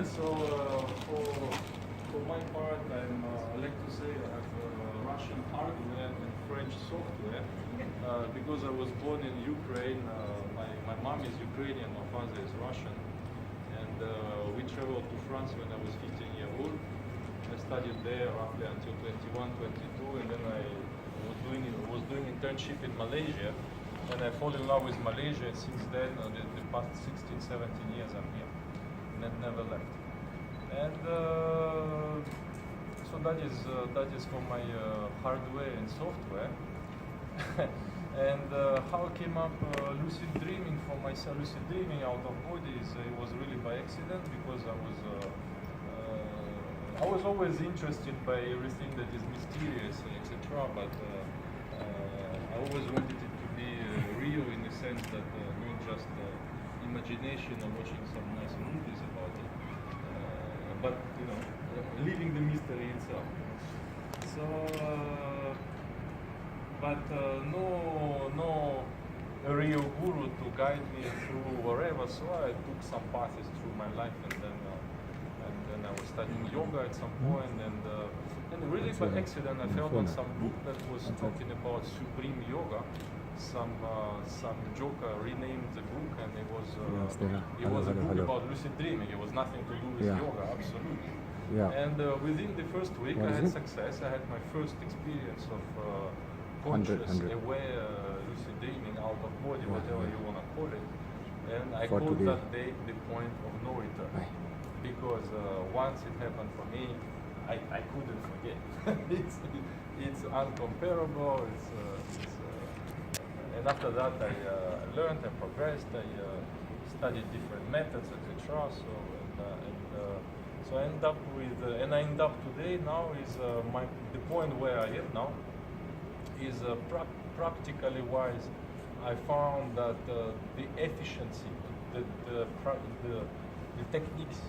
So for my part, I like to say I have Russian hardware and French software because I was born in Ukraine. My mom is Ukrainian, my father is Russian, and we traveled to France when I was 15 years old. I studied there roughly until 21, 22, and then I was doing internship in Malaysia, and I fall in love with Malaysia, and since then, the past 16, 17 years I'm here, and never left. And so that is for my hardware and software. And how I came up lucid dreaming for myself, lucid dreaming out of body, it was really by accident, because I was always interested by everything that is mysterious, etc. But I always wanted it to be real, in the sense that not just imagination or watching some nice movies about it, but living the mystery itself. So, but no real guru to guide me through wherever. So I took some paths through my life, and then I was studying yoga at some point, and really by accident I fell on some book that was talking about supreme yoga. Some joker renamed the book, and it was a book about lucid dreaming. It was nothing to do with yoga, absolutely. Yeah. And within the first week I had success. I had my first experience of conscious, aware lucid dreaming, out of body, whatever you want to call it. And I called that day the point of no return. Because once it happened for me, I couldn't forget. it's uncomparable. And after that, I learned and progressed. I studied different methods, etc. So I end up with, and I end up today now is the point where I am now is practically wise. I found that the efficiency, the techniques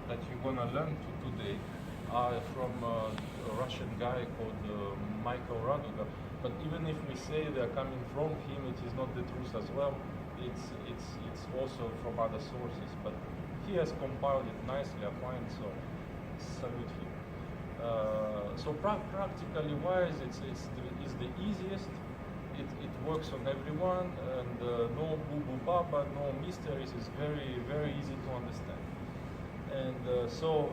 that you're gonna learn today are from a Russian guy called Michael Raduga. But even if we say they're coming from him, it is not the truth as well. It's also from other sources. But he has compiled it nicely, I find. So salute him. So practically wise, it's the easiest. It works on everyone, and no boo baba, no mysteries. It's very, very easy to understand. And so,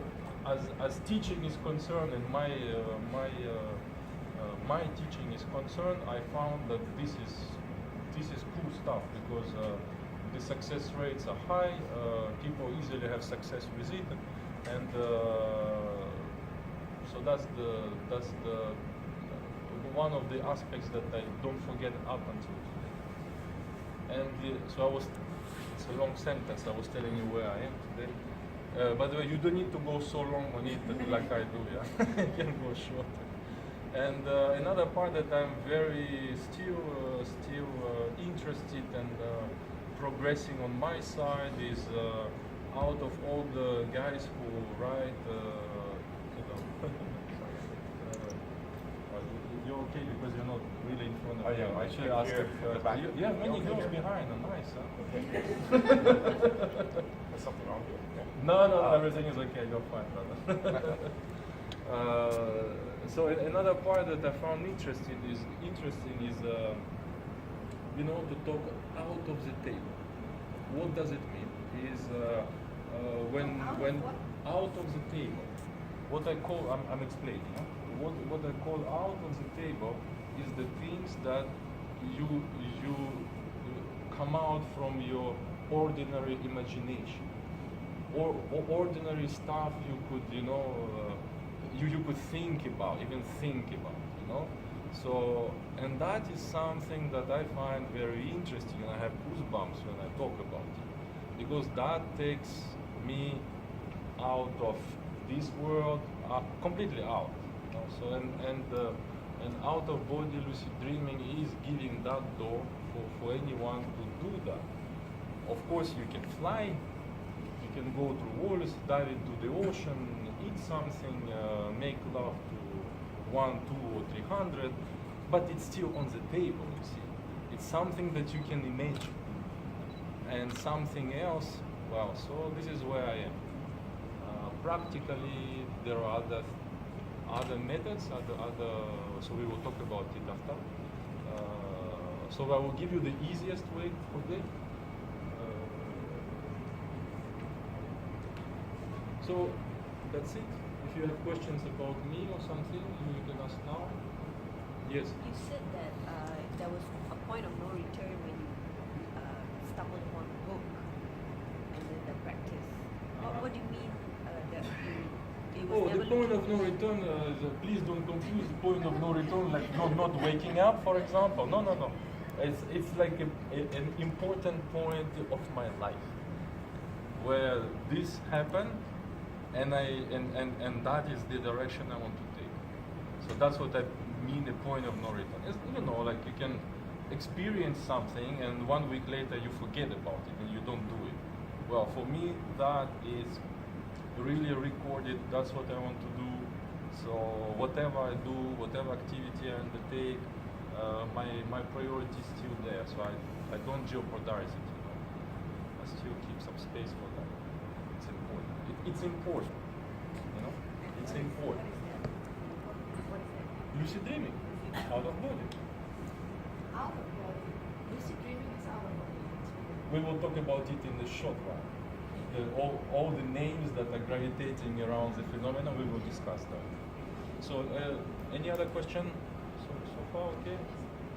as teaching is concerned, and my teaching is concerned, I found that this is cool stuff, because the success rates are high. People easily have success with it, and so that's the one of the aspects that I don't forget up until today. And so it's a long sentence. I was telling you where I am today. By the way, you don't need to go so long on it like I do, yeah? You can go shorter. And another part that I'm very still interested and progressing on my side is out of all the guys who write, you're okay because you're not really in front of me. I actually asked if yeah, many girls behind are nice, huh? There's something wrong here. No, everything is okay, you're fine, brother. So another part that I found interesting is to talk out of the table. What does it mean? Is when out of the table, what I call, I'm explaining. Huh? What I call out of the table is the things that you come out from your ordinary imagination, or ordinary stuff you could you could think about, So, and that is something that I find very interesting, and I have goosebumps when I talk about it, because that takes me out of this world, completely out. So, and out of body lucid dreaming is giving that door for anyone to do that. Of course, you can fly, you can go through walls, dive into the ocean, eat something, make love to 1, 2, or 300, but it's still on the table, you see. It's something that you can imagine. And something else Well, so this is where I am. Practically, there are other methods, so we will talk about it after. So I will give you the easiest way for this. So that's it. If you have questions about me or something, you can ask now. Yes. You said that there was a point of no return when you stumbled upon the book and then the practice. What do you mean that it was Oh, never the point of looking- no return, please don't confuse the point of no return like not waking up, for example. No. It's like an important point of my life where this happened and that is the direction I want to take. So that's what I mean the point of no return. It's, like you can experience something and 1 week later you forget about it and you don't do it. Well, for me that is really recorded. That's what I want to do. So whatever I do, whatever activity I undertake, my priority is still there. So I don't jeopardize it. I still keep some space for that. It's important. It's important. It's important. What is that? Lucid dreaming, out of body. Out of body. Lucid dreaming is out of body experience. We will talk about it in the short while. All the names that are gravitating around the phenomenon, we will discuss that. So, any other question so far? Okay.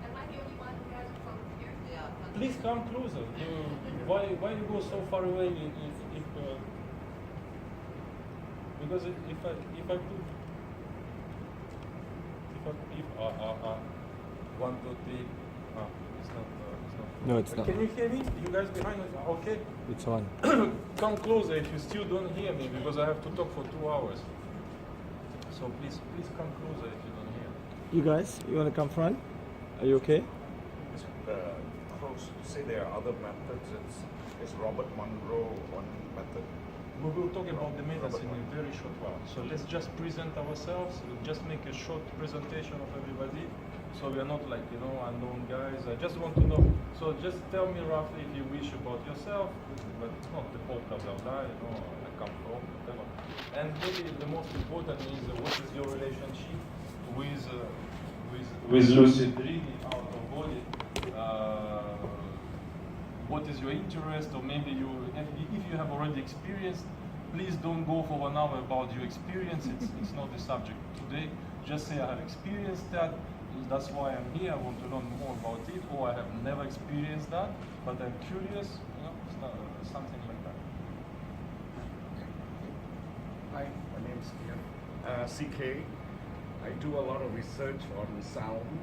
Am I the only one who has it from here? Yeah. Please come closer. Why you go so far away? Because if I put one, two, three. It's not. No, it's not. Can you hear me? You guys behind us? Okay. It's on. Come closer if you still don't hear me because I have to talk for 2 hours. So please come closer if you don't hear. You guys, you want to come front? Are you okay? Close. Say there are other methods. It's Robert Monroe one method. We will talk about the methods in a very short while. So let's just present ourselves. We'll just make a short presentation of everybody. So we are not like, unknown guys. I just want to know. So just tell me roughly if you wish about yourself, but it's not the whole blah blah blah, I come from, whatever. And maybe the most important is what is your relationship with lucid dreaming out of body. What is your interest, or maybe if you have already experienced, please don't go for 1 hour about your experience. It's not the subject today. Just say I have experienced that. That's why I'm here. I want to learn more about it, or I have never experienced that, but I'm curious. It's not, something like that. Hi, my name is CK. I do a lot of research on sound,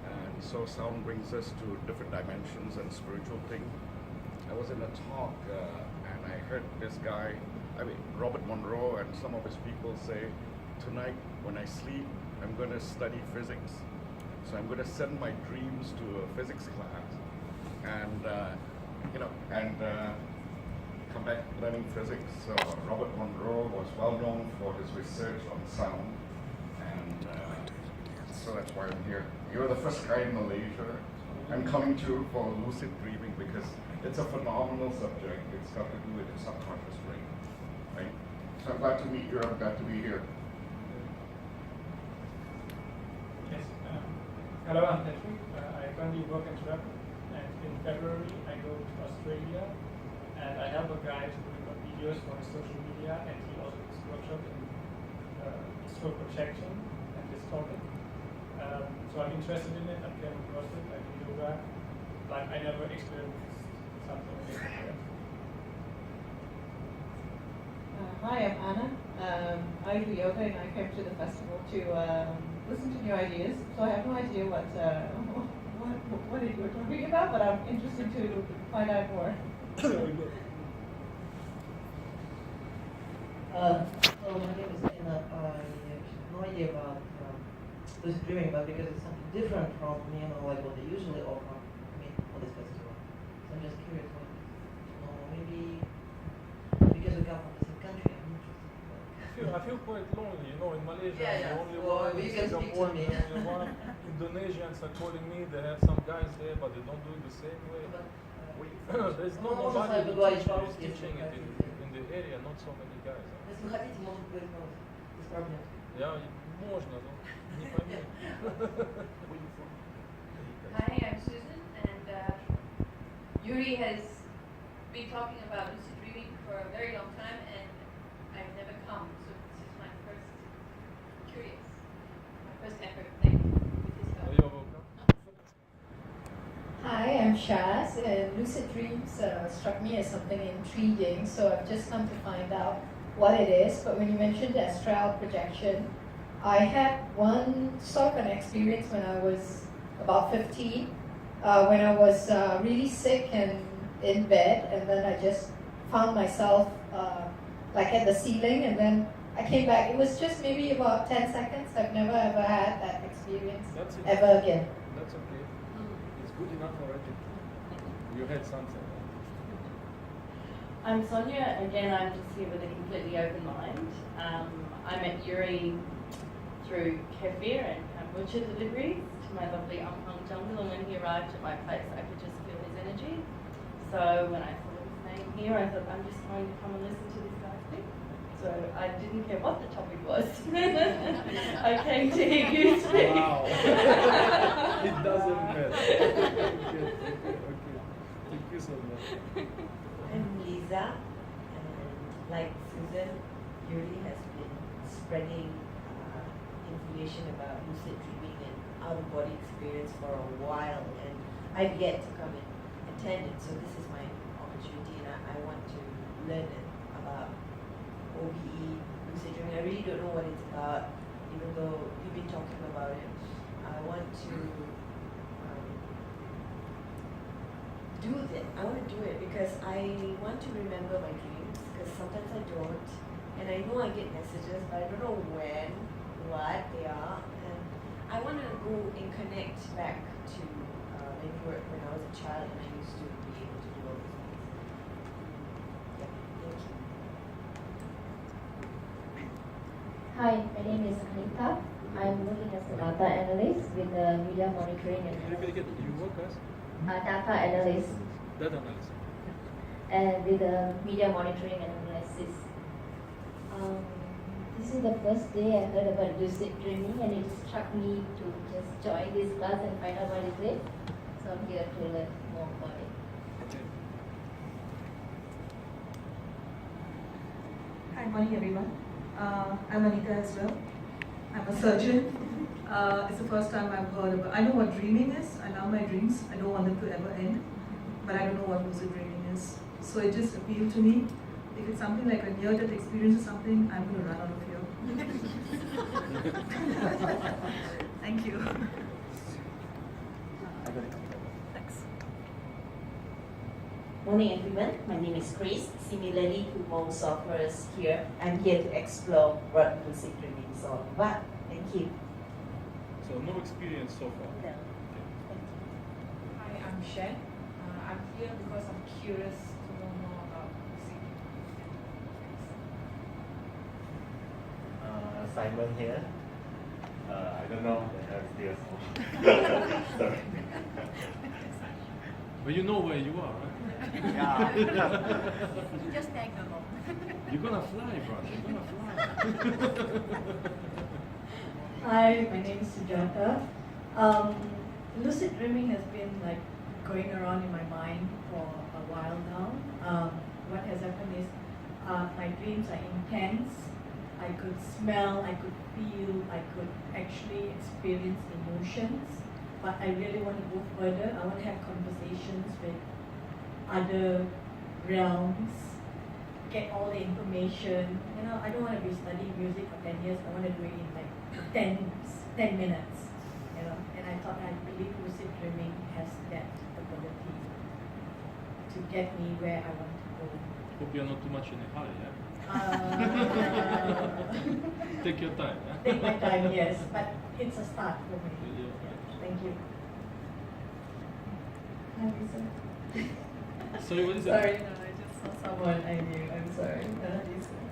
and so sound brings us to different dimensions and spiritual things. I was in a talk and I heard this guy, Robert Monroe, and some of his people say, tonight when I sleep, I'm going to study physics. So I'm going to send my dreams to a physics class and come back learning physics. So Robert Monroe was well known for his research on sound, and so that's why I'm here. You're the first guy in Malaysia I'm coming to for lucid dreaming because it's a phenomenal subject. It's got to do with the subconscious brain, right? So I'm glad to meet you. I'm glad to be here. Yes. Hello, I'm Patrick. I currently work in travel, and in February I go to Australia, and I help a guy to record videos for his social media, and he also does a workshop in astral projection and distorting. So I'm interested in it. I came across it. I do yoga, but I never experienced something like that. Hi, I'm Anna. I do yoga and I came to the festival to listen to new ideas. So I have no idea what you were talking about, but I'm interested to find out more. So my name is Anna. I have no idea about lucid dreaming, but because it's something different from like what they usually offer for this festival. So I'm just curious what maybe because we come from the same country, I'm interested. I feel quite lonely, in Malaysia. Yeah. I'm the only Well, one. you In can speak Singapore, to me. I'm the only one. Indonesians are calling me. They have some guys there, but they don't do it the same way. But There's no Oh, nobody so who it's teaching it in the area, not so many guys. Huh? Если вы хотите, может быть, без проблем. Можно, но не пойму. Hi, I'm Susan, and Yuri has been talking about lucid dreaming for a very long time, and I've never come, so this is my first effort with his help. You're welcome. Hi, I'm Shaz, and lucid dreams struck me as something intriguing, so I've just come to find out what it is. But when you mentioned astral projection, I had one sort of an experience when I was about 15, when I was really sick and in bed, and then I just found myself like at the ceiling, and then I came back. It was just maybe about 10 seconds. I've never ever had that experience ever again. That's okay. It's good enough already. You had something. I'm Sonia. Again, I'm just here with a completely open mind. I met Yuri through kefir and kombucha deliveries to my lovely Ampang jungle, and when he arrived at my place, I could just feel his energy. So when I saw his name here, I thought, I'm just going to come and listen to this guy speak. So I didn't care what the topic was. I came to hear you speak. Wow. It doesn't matter. Okay. Thank you so much. I'm Lisa, and like Susan, Yuri has been spreading information about lucid dreaming and out-of-body experience for a while, and I've yet to come and attend it, so this is my opportunity, and I want to learn about OBE, lucid dreaming. I really don't know what it's about, even though you've been talking about it. I want to I want to do it because I want to remember my dreams, because sometimes I don't, and I know I get messages, but I don't know when, what they are, and I want to go and connect back to maybe when I was a child and I used to be able to do all these things. Yeah, thank you. Hi, my name is Anita. I'm working as a data analyst with the media monitoring and You work as? data analyst Data analyst. and with the media monitoring and analysis. This is the first day I heard about lucid dreaming, and it struck me to just join this class and find out what is it. So I'm here to learn more about it. Okay. Hi, morning everyone. I'm Anita as well. I'm a surgeon. It's the first time I've heard about. I know what dreaming is. I love my dreams. I don't want them to ever end, but I don't know what lucid dreaming is. So it just appealed to me. If it's something like a near-death experience or something, I'm going to run out of here. Thank you. Thanks. Morning everyone, my name is Chris. Similarly to most of us here, I'm here to explore what lucid dreaming is all about. Thank you. So no experience so far. No. Hi, I'm Shen. I'm here because I'm curious to know more about lucid dreaming. Simon here. I don't know the hell is Sorry. But you know where you are, right? Yeah. You just tag along. You're gonna fly, brother. You're gonna fly. Hi, my name is Sujata. Lucid dreaming has been like going around in my mind for a while now. What has happened is my dreams are intense. I could smell, I could feel, I could actually experience emotions. But I really want to go further. I want to have conversations with other realms, get all the information. You know, I don't want to be studying music for 10 years. I want to do it in like 10 minutes. You know, and I thought, I believe lucid dreaming has that ability to get me where I want to go. Hope you're not too much in a hurry, yeah? Take your time. Yeah? Take my time, yes, but it's a start for me. Yeah. Thank you. Hi, Lisa. Sorry, what is that? Sorry, no, I just saw someone I knew. I'm sorry.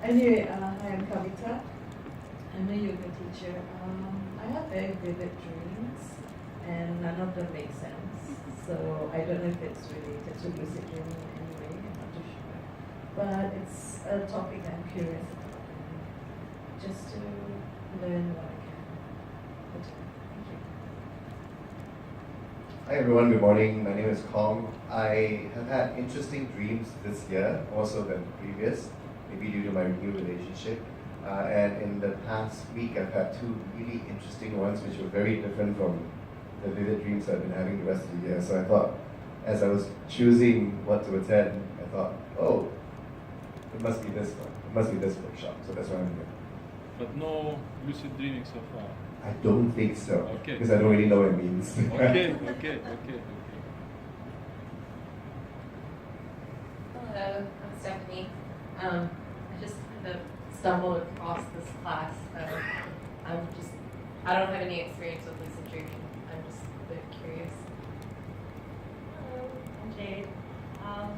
Anyway, hi, I'm Kavita. I'm a yoga teacher. I have very vivid dreams, and none of them make sense. So I don't know if it's related to lucid dreaming in any way, I'm not too sure. But it's a topic I'm curious about, and just to learn what I can. Thank you. Hi everyone, good morning. My name is Kong. I have had interesting dreams this year, more so than previous, maybe due to my new relationship. And in the past week, I've had two really interesting ones, which were very different from the vivid dreams I've been having the rest of the year. So I thought, as I was choosing what to attend, I thought, oh, it must be this one. It must be this workshop. So that's why I'm here. But no lucid dreaming so far. I don't think so. Okay. Because I don't really know what it means. Okay. Hello, I'm Stephanie. I just kind of stumbled across this class. I don't have any experience with lucid dreaming. I'm just a bit curious. Hello, I'm Jade. I'm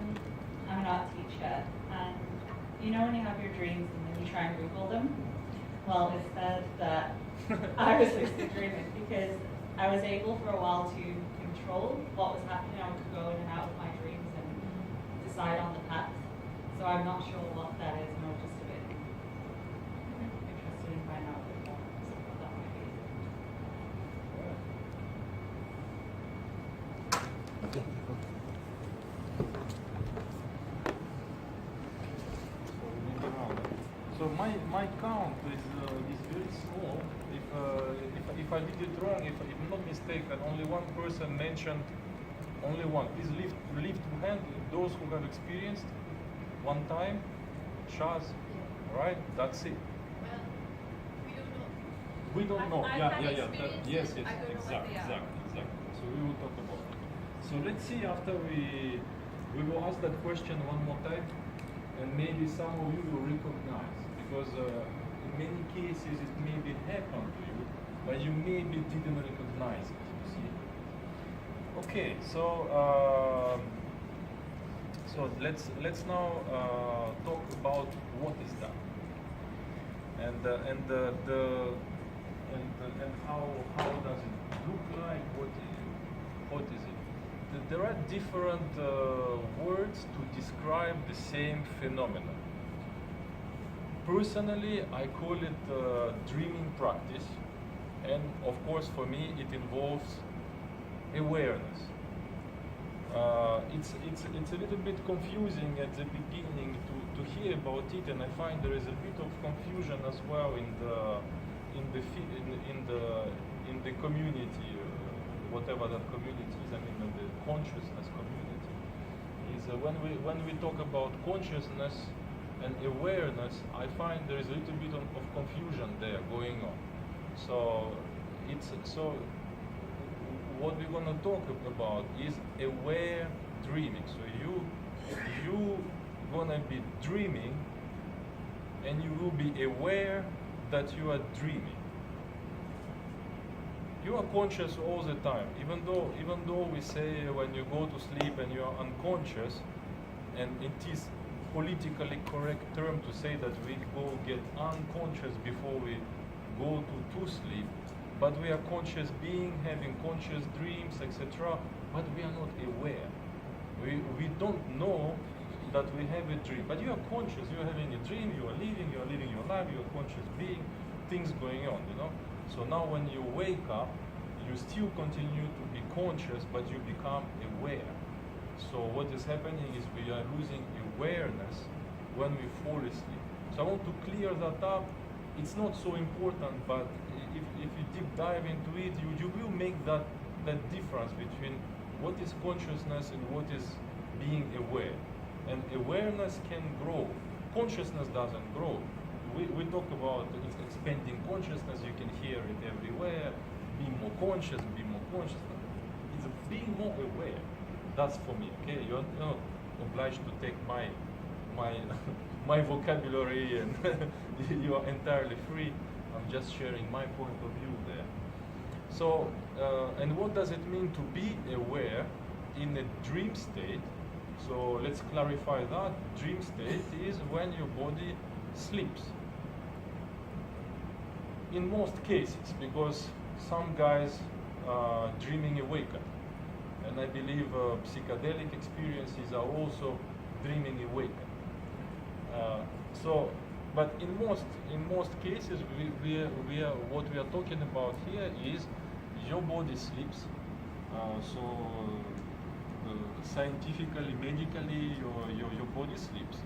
an art teacher, and you know when you have your dreams and then you try and Google them? Well, it said that I was lucid dreaming because I was able for a while to control what was happening. I would go in and out of my dreams and decide on the path. So I'm not sure what that is, and I'm just a bit interested in finding out a bit more. So what that might be. So my count is very small. If I did it wrong, if I'm not mistaken, only one person mentioned, only one. Please lift hand those who have experienced one time. Shaz, right? That's it. We don't know. Yeah. Yes, exactly. So we will talk about it. So let's see after we will ask that question one more time, and maybe some of you will recognize, because in many cases it maybe happened to you, but you maybe didn't recognize it. You see? Okay, so let's now talk about what is that, and how does it look like? What is it? There are different words to describe the same phenomenon. Personally, I call it dreaming practice, and of course for me it involves awareness. It's a little bit confusing at the beginning to hear about it, and I find there is a bit of confusion as well in the community, whatever that community is. I mean, the consciousness community is when we talk about consciousness and awareness, I find there is a little bit of confusion there going on. So what we're going to talk about is aware dreaming. So you gonna be dreaming, and you will be aware that you are dreaming. You are conscious all the time, even though we say when you go to sleep and you are unconscious, and it is politically correct term to say that we go get unconscious before we go to sleep, but we are conscious being, having conscious dreams, etc., but we are not aware. We don't know that we have a dream, but you are conscious, you are having a dream, you are living your life, you are conscious being, things going on, you know. So now when you wake up, you still continue to be conscious, but you become aware. So what is happening is we are losing awareness when we fall asleep. So I want to clear that up. It's not so important, but if you deep dive into it, you will make that difference between what is consciousness and what is being aware. And awareness can grow. Consciousness doesn't grow. We talk about expanding consciousness. You can hear it everywhere. Be more conscious, be more conscious. It's being more aware. That's for me. Okay, you're not obliged to take my my vocabulary, and you are entirely free. I'm just sharing my point of view there. So, and what does it mean to be aware in a dream state? So let's clarify that. Dream state is when your body sleeps. In most cases, because some guys dreaming awakened. And I believe psychedelic experiences are also dreaming awakened. But in most cases, what we are talking about here is your body sleeps. Scientifically, medically, your body sleeps,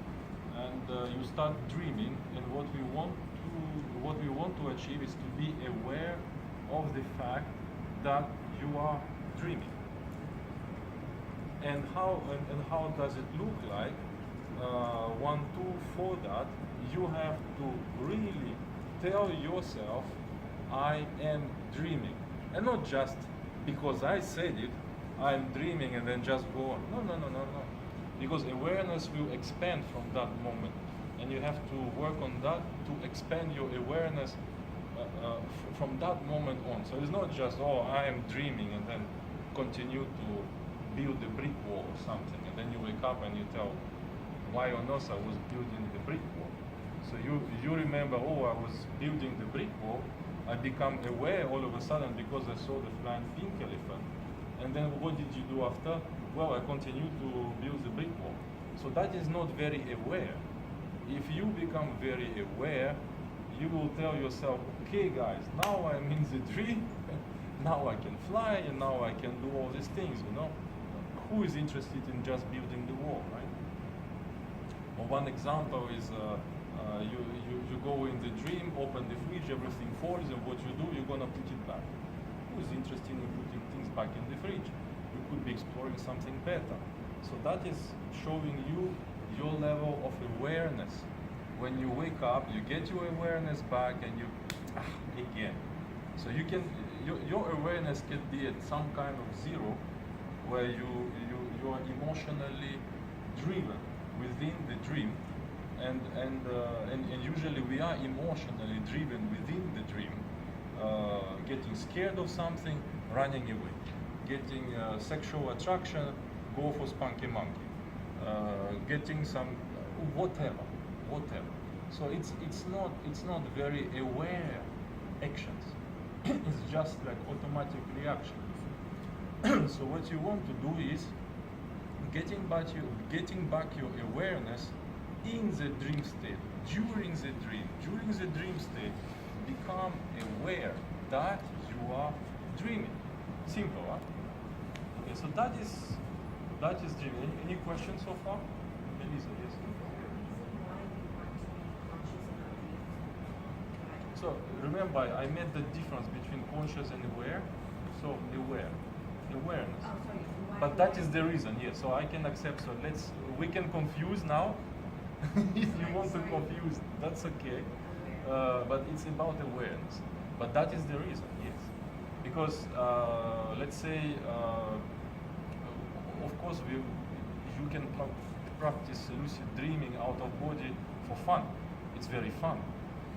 and you start dreaming. And what we want to achieve is to be aware of the fact that you are dreaming. And how does it look like? For that, you have to really tell yourself, I am dreaming. And not just because I said it, I'm dreaming, and then just go on. No. Because awareness will expand from that moment. And you have to work on that to expand your awareness from that moment on. So it's not just, oh, I am dreaming, and then continue to build a brick wall or something. And then you wake up and you tell, why on earth I was building the brick wall? So you remember, oh, I was building the brick wall. I become aware all of a sudden because I saw the flying pink elephant. And then what did you do after? Well, I continued to build the brick wall. So that is not very aware. If you become very aware, you will tell yourself, okay guys, now I'm in the dream, now I can fly, and now I can do all these things, you know. Who is interested in just building the wall, right? Or one example is you go in the dream, open the fridge, everything falls, and what you do, you're gonna put it back. Who is interested in putting things back in the fridge? You could be exploring something better. So that is showing you your level of awareness. When you wake up, you get your awareness back, and you again. So you can your awareness can be at some kind of zero, where you are emotionally driven within the dream, and usually we are emotionally driven within the dream, getting scared of something, running away, getting sexual attraction, go for spunky monkey, getting some whatever. So it's not very aware actions. It's just like automatic reaction. So what you want to do is getting back your awareness in the dream state, during the dream state, become aware that you are dreaming. Simple, huh? Okay, so that is dreaming. Any questions so far? Elisa, yes. So remember, I made the difference between conscious and aware. So awareness. But that is the reason, yes. So I can accept. So we can confuse now. If you want to confuse, that's okay. But it's about awareness. But that is the reason, yes. Because let's say, of course, you can practice lucid dreaming out of body for fun. It's very fun.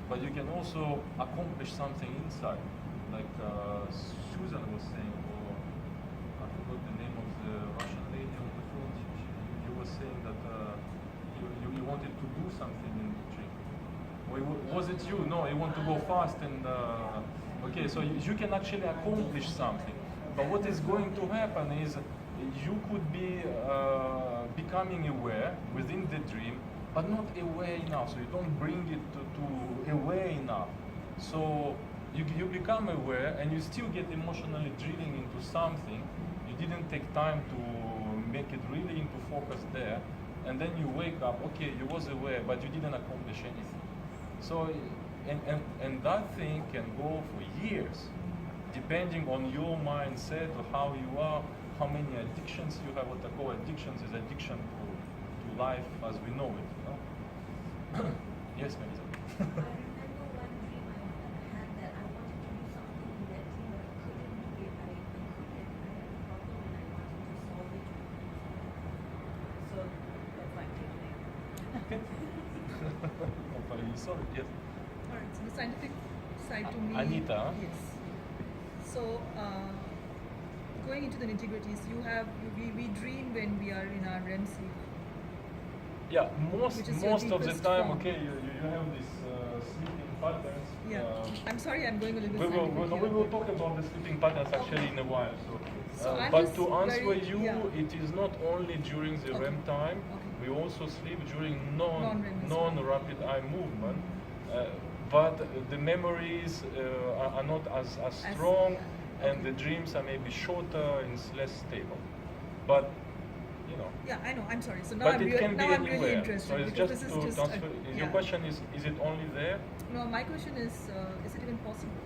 But you can also accomplish something inside, like Susan was saying, or I forgot the name of the Russian lady on the phone. You were saying that you wanted to do something in the dream. Or was it you? No, you want to go fast and okay. So you can actually accomplish something. But what is going to happen is you could be becoming aware within the dream, but not aware enough. So you don't bring it to aware enough. So you become aware, and you still get emotionally driven into something. You didn't take time to make it really into focus there, and then you wake up. Okay, you was aware, but you didn't accomplish anything. So and that thing can go for years, depending on your mindset or how you are, how many addictions you have. What I call addictions is addiction to life as we know it. You know? Yes, Melissa. Sorry, yes. All right, so the scientific side to me. Anita. Yes. So, going into the nitty-gritties, we dream when we are in our REM sleep. Yeah, most of the time, form. okay, you have this sleeping patterns. Yeah. I'm sorry, I'm going a little We bit will, scientific we here. will talk about the sleeping patterns actually in a while. So I'm but just to answer very- you, yeah. it is not only during the REM time. We also sleep during non-rapid eye movement. But the memories are not as strong, and the dreams are maybe shorter and less stable. But you know. Yeah, I know. I'm sorry. So now But I'm, it can be now I'm anywhere. really interested So it's because just this to is just transfer. yeah. Your question is it only there? No, my question is it even possible?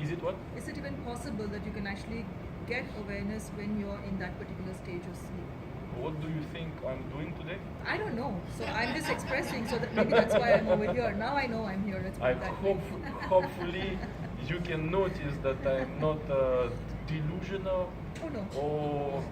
Is it what? Is it even possible that you can actually get awareness when you're in that particular stage of sleep? What do you think I'm doing today? I don't know. So I'm just expressing so that maybe that's why I'm over here. Now I know I'm here. Let's put it that way. Hopefully you can notice that I'm not delusional or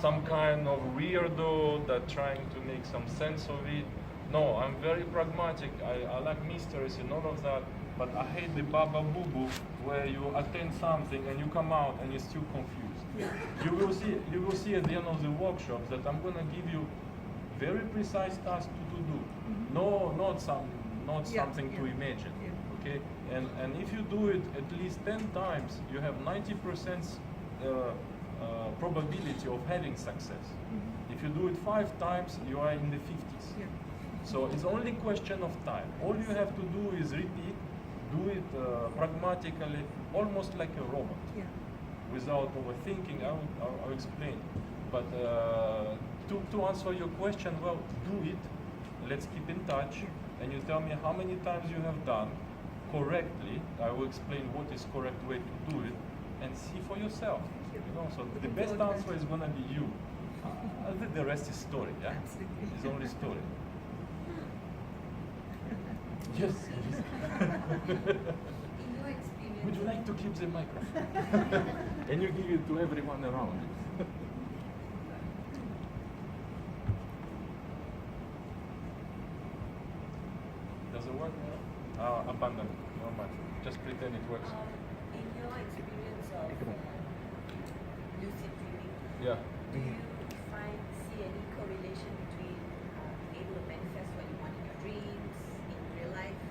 some kind of weirdo that trying to make some sense of it. No, I'm very pragmatic. I like mysteries and all of that, but I hate the baba boo boo where you attend something and you come out and you're still confused. You will see at the end of the workshops that I'm gonna give you very precise tasks to do. No, not something to imagine. Okay, and if you do it at least 10 times, you have 90% probability of having success. If you do it 5 times, you are in the 50s. So it's only question of time. All you have to do is repeat, do it pragmatically, almost like a robot, without overthinking. I'll explain. But to answer your question, well, do it. Let's keep in touch, and you tell me how many times you have done correctly. I will explain what is correct way to do it, and see for yourself. You know, so the best answer is gonna be you. The rest is story. Yeah, it's only story. Yes, it is. Would you like to keep the microphone? And you give it to everyone around you. Does it work? Abandon. No matter. Just pretend it works. In your experience of lucid dreaming, Yeah. do you see any correlation between being able to manifest what you want in your dreams, in real life?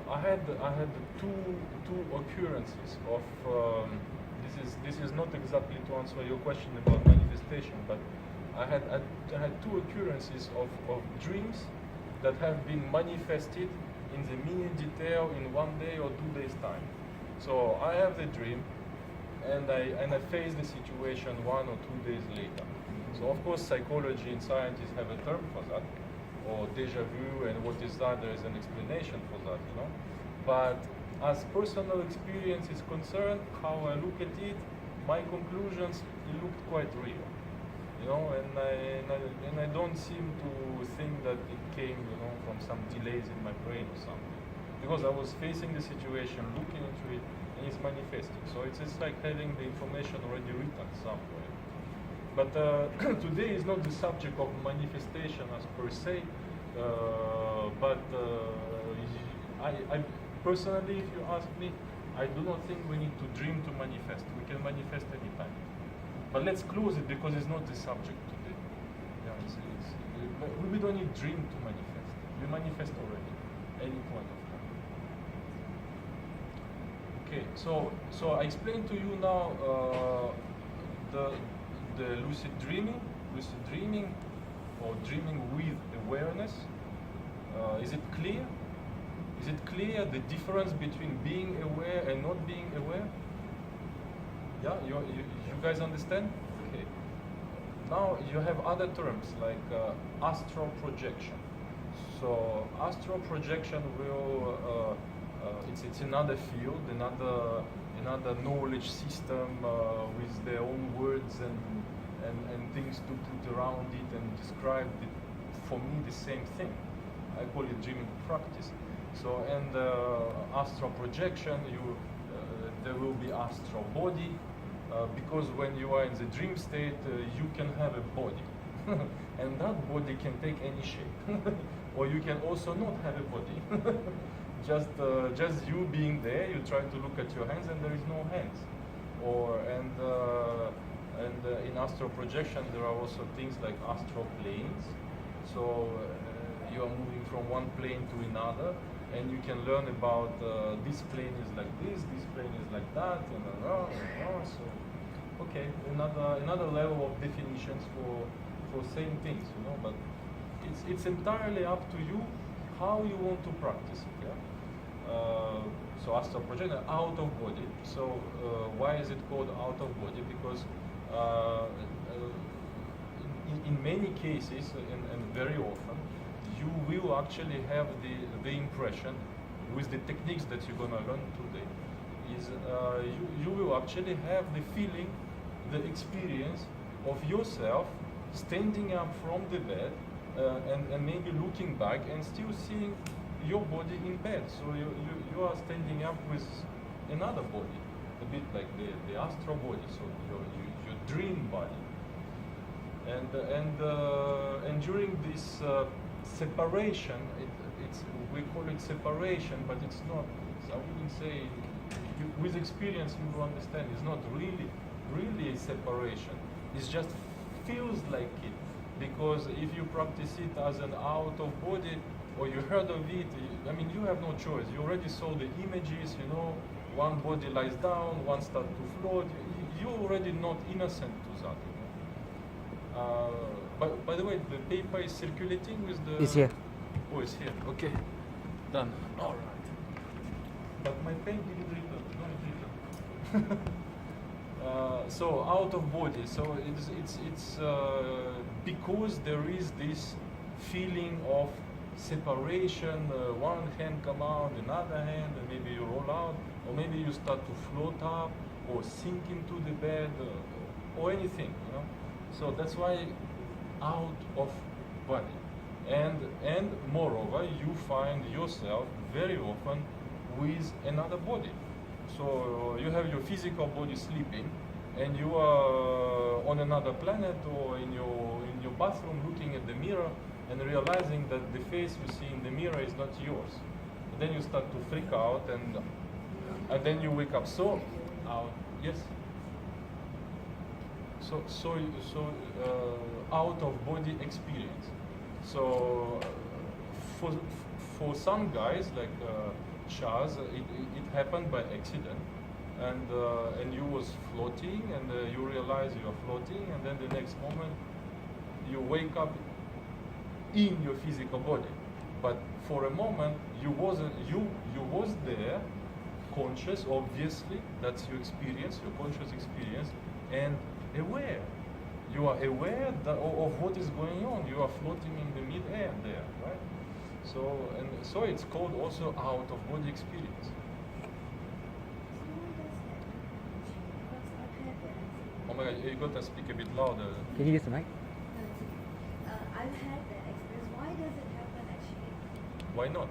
I had two occurrences of this is not exactly to answer your question about manifestation, but I had two occurrences of dreams that have been manifested in the minute detail in 1 day or 2 days time. So I have the dream, and I face the situation 1 or 2 days later. So of course psychology and scientists have a term for that, or deja vu, and what is that? There is an explanation for that, you know. But as personal experience is concerned, how I look at it, my conclusions, it looked quite real, you know, and I don't seem to think that it came, you know, from some delays in my brain or something, because I was facing the situation, looking into it, and it's manifesting. So it's just like having the information already written somewhere. But today is not the subject of manifestation as per se, but I personally, if you ask me, I do not think we need to dream to manifest. We can manifest anytime. But let's close it because it's not the subject today. Yeah, we don't need dream to manifest. We manifest already, any point of time. Okay, so I explained to you now the lucid dreaming, or dreaming with awareness. Is it clear? Is it clear the difference between being aware and not being aware? Yeah, you guys understand? Okay. Now you have other terms like astral projection. So astral projection will it's another field, another knowledge system with their own words and things to put around it and describe it. For me, the same thing. I call it dreaming practice. So, and astral projection, there will be astral body, because when you are in the dream state, you can have a body, and that body can take any shape, or you can also not have a body. Just you being there, you try to look at your hands and there is no hands, and in astral projection there are also things like astral planes. So you are moving from one plane to another, and you can learn about this plane is like this plane is like that, and so okay, another level of definitions for same things, you know. But it's entirely up to you how you want to practice it. Yeah? So astral projection, out of body. So why is it called out of body? Because in many cases and very often, you will actually have the impression with the techniques that you're gonna learn today is you will actually have the feeling, the experience of yourself standing up from the bed and maybe looking back and still seeing your body in bed. So you are standing up with another body, a bit like the astral body, so your dream body. And during this separation, we call it separation, but it's not. I wouldn't say. With experience, you will understand. It's not really a separation. It just feels like it, because if you practice it as an out of body, or you heard of it, I mean, you have no choice. You already saw the images. You know, one body lies down, one starts to float. You're already not innocent to that. But by the way, the paper is circulating with the... It's here. Oh, it's here. Okay. Done. All right. But my pen didn't read it. So out of body. So it's because there is this feeling of separation. One hand come out, another hand, and maybe you roll out, or maybe you start to float up, or sink into the bed, or anything. You know. So that's why out of body. And moreover, you find yourself very often with another body. So you have your physical body sleeping, and you are on another planet or in your bathroom looking at the mirror and realizing that the face you see in the mirror is not yours. And then you start to freak out, and then you wake up. So, yes. So out of body experience. So for some guys like Chaz, it happened by accident, and you was floating, and you realize you are floating, and then the next moment you wake up in your physical body. But for a moment you wasn't. You was there, conscious. Obviously, that's your experience, your conscious experience, and aware. You are aware of what is going on. You are floating in the mid-air there, right? So it's called also out of body experience. Oh my God, you gotta speak a bit louder. Can you use the mic? I've had that experience. Why does it happen actually? Why not?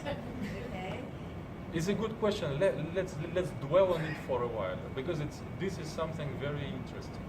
Okay. It's a good question. Let's dwell on it for a while, because this is something very interesting.